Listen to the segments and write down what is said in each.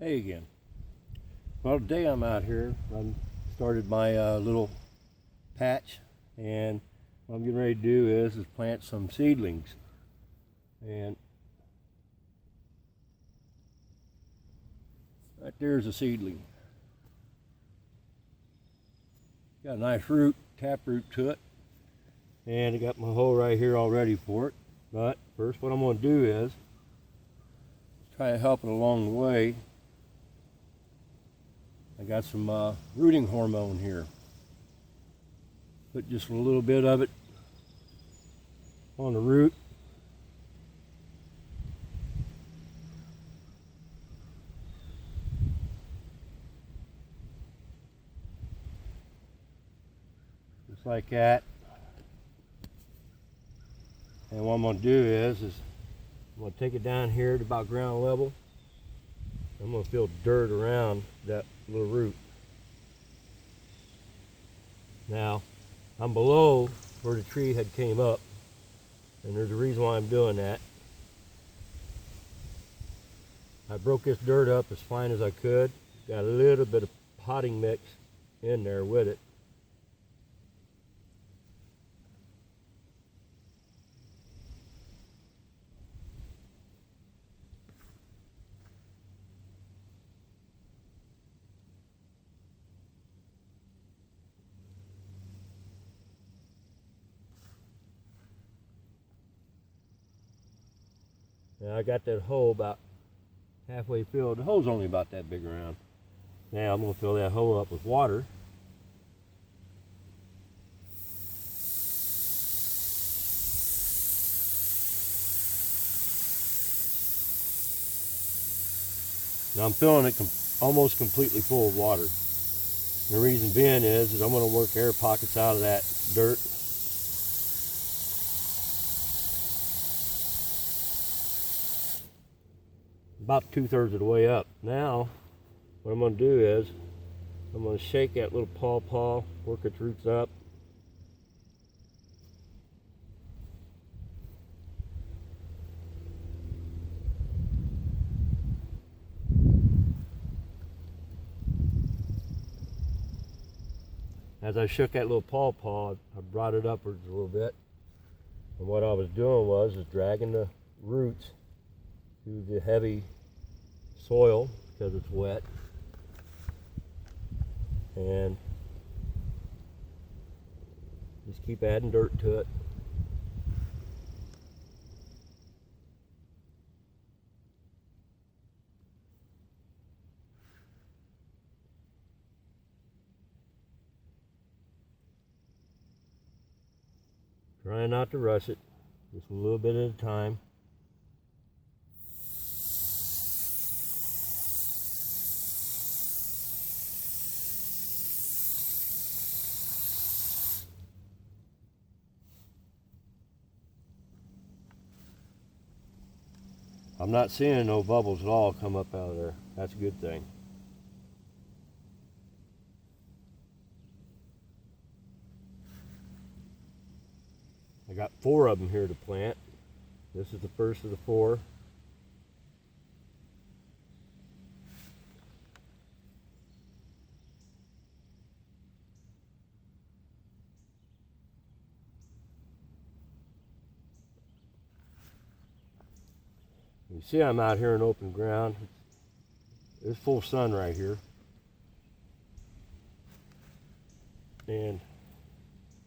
Hey again. Well, today I'm out here. I started my little patch, and what I'm getting ready to do is plant some seedlings. And right there's a seedling. Got a nice root, tap root to it, and I got my hole right here all ready for it. But first, what I'm going to do is try to help it along the way. I got some rooting hormone here. Put just a little bit of it on the root. Just like that. And what I'm going to do is I'm going to take it down here to about ground level. I'm going to fill dirt around that little root. Now, I'm below where the tree had came up, and there's a reason why I'm doing that. I broke this dirt up as fine as I could. Got a little bit of potting mix in there with it. Now I got that hole about halfway filled. The hole's only about that big around. Now I'm going to fill that hole up with water. Now I'm filling it almost completely full of water. And the reason being is I'm going to work air pockets out of that dirt. About 2/3 of the way up. Now, what I'm going to do is I'm going to shake that little pawpaw, work its roots up. As I shook that little pawpaw, I brought it upwards a little bit. And what I was doing was dragging the roots through the heavy soil because it's wet, and just keep adding dirt to it. Trying not to rush it, just a little bit at a time. I'm not seeing no bubbles at all come up out of there. That's a good thing. I got 4 of them here to plant. This is the first of the 4. You see I'm out here in open ground. There's full sun right here. And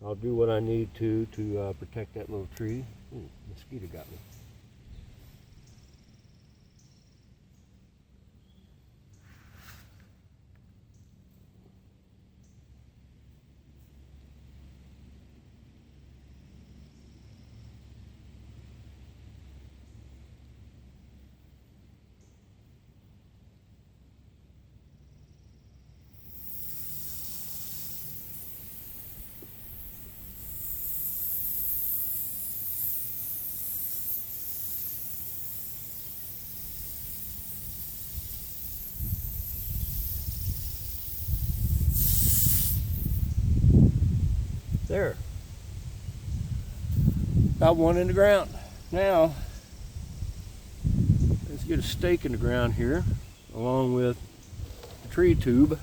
I'll do what I need to protect that little tree. Ooh, mosquito got me. There. About 1 in the ground. Now, let's get a stake in the ground here. along with the tree tube.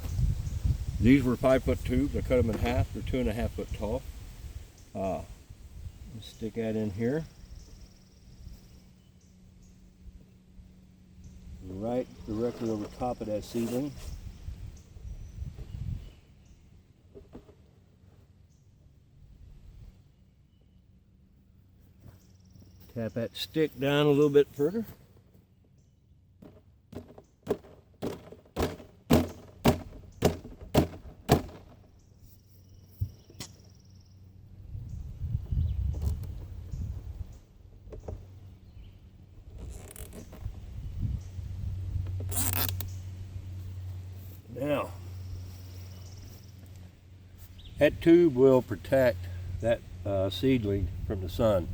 These were 5-foot tubes. I cut them in half. They're 2.5 foot tall. Let's stick that in here. Right directly over top of that seedling. Tap that stick down a little bit further. Now, that tube will protect that seedling from the sun.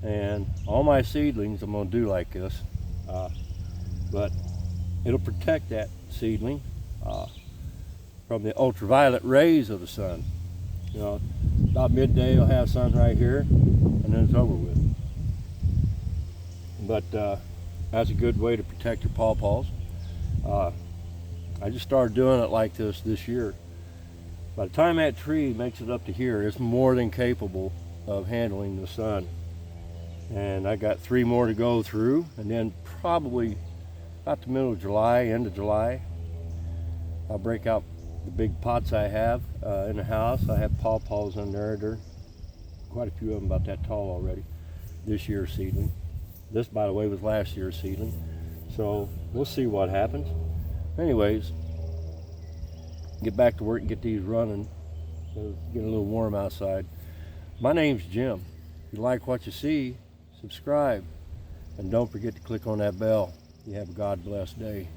And all my seedlings I'm going to do like this, but it'll protect that seedling from the ultraviolet rays of the sun. You know, about midday you'll have sun right here, and then it's over with. But that's a good way to protect your pawpaws. I just started doing it like this year. By the time that tree makes it up to here, it's more than capable of handling the sun. And I got 3 more to go through, and then probably about the middle of July, end of July, I'll break out the big pots I have in the house. I have pawpaws in there. There are quite a few of them about that tall already. This year's seedling. This, by the way, was last year's seedling. So we'll see what happens. Anyways, get back to work and get these running. It's getting a little warm outside. My name's Jim. If you like what you see, subscribe, and don't forget to click on that bell. You have a God blessed day.